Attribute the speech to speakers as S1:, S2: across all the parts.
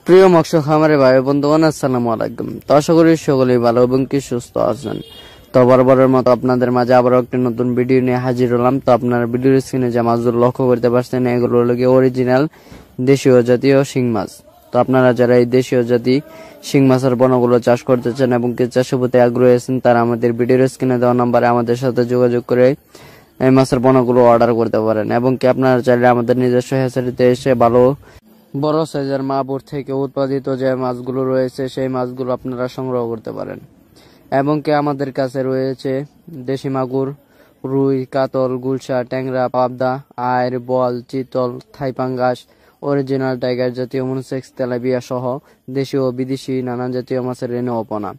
S1: প্রিয় মৎস্য খামারে ভাই বন্ধুগণ, আসসালামু আলাইকুম। তো আশা করি সকলেই ভালো এবং কি সুস্থ আছেন। তো বরাবরের মতো আপনাদের মাঝে আবারও একটি নতুন ভিডিও নিয়ে হাজির হলাম। তো আপনার ভিডিওর স্ক্রিনে যে মাছগুলো লক্ষ্য করতে পারছেন, এগুলো হলো অরিজিনাল দেশীয় জাতীয় শিং মাছ। তো আপনারা যারা এই দেশীয় জাতি শিং মাছের বনগুলো চাষ করতে চান এবং কি চাষের প্রতি আগ্রহী আছেন, তারা আমাদের ভিডিওর স্ক্রিনে দেওয়া নাম্বারে আমাদের সাথে যোগাযোগ করে এই মাছের বনগুলো অর্ডার করতে পারেন। এবং কি আপনারা চাইলে আমাদের নিজস্ব হ্যাচারিতে এসে ভালো বড় সাইজের মাগুর থেকে উৎপাদিত যে মাছগুলো রয়েছে সেই মাছগুলো আপনারা সংগ্রহ করতে পারেন। এবং কি আমাদের কাছে রয়েছে দেশি মাগুর, রুই, কাতল, গুলশা, ট্যাংরা, পাবদা, আইড়, বল, চিতল, থাইপাঙ্গাস, অরিজিনাল টাইগার জাতীয় মনোসেক্স, তেলাপিয়া সহ দেশীয় ও বিদেশি নানান জাতীয় মাছের রেণু অপনা।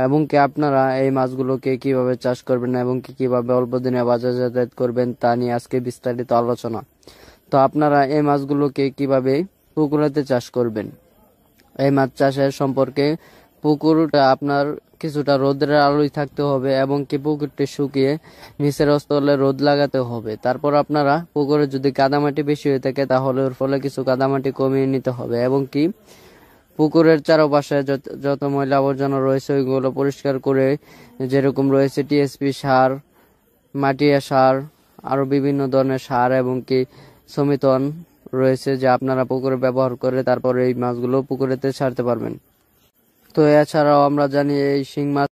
S1: এবং কি আপনারা এই মাছগুলোকে কিভাবে চাষ করবেন এবং কি কিভাবে অল্প দিনে বাজারজাত করবেন তা নিয়ে আজকে বিস্তারিত আলোচনা। তো আপনারা এই মাছগুলোকে কিভাবে পুকুরেতে চাষ করবেন। এই মাছ চাষের সম্পর্কে পুকুরটা আপনার কিছুটা রোদের আলোয় থাকতে হবে এবং কি পুকুরটি শুকিয়ে নিচের স্তরে রোদ লাগাতে হবে। তারপর আপনারা পুকুরে যদি কাদামাটি বেশি হয়ে থাকে তাহলে ওর ফলে কিছু কাদামাটি কমিয়ে নিতে হবে। এবং কি পুকুরের চারপাশে যত ময়লা আবর্জনা রয়েছে ওইগুলো পরিষ্কার করে, যেরকম রয়েছে টিএসপি সার, মাটিয়া সার, আরো বিভিন্ন ধরনের সার এবং কি সমিতন রয়েছে যা আপনারা পুকুরে ব্যবহার করে তারপরে এই মাছগুলো পুকুরেতে ছাড়তে পারবেন। তো এছাড়াও আমরা জানি এই শিং মাছ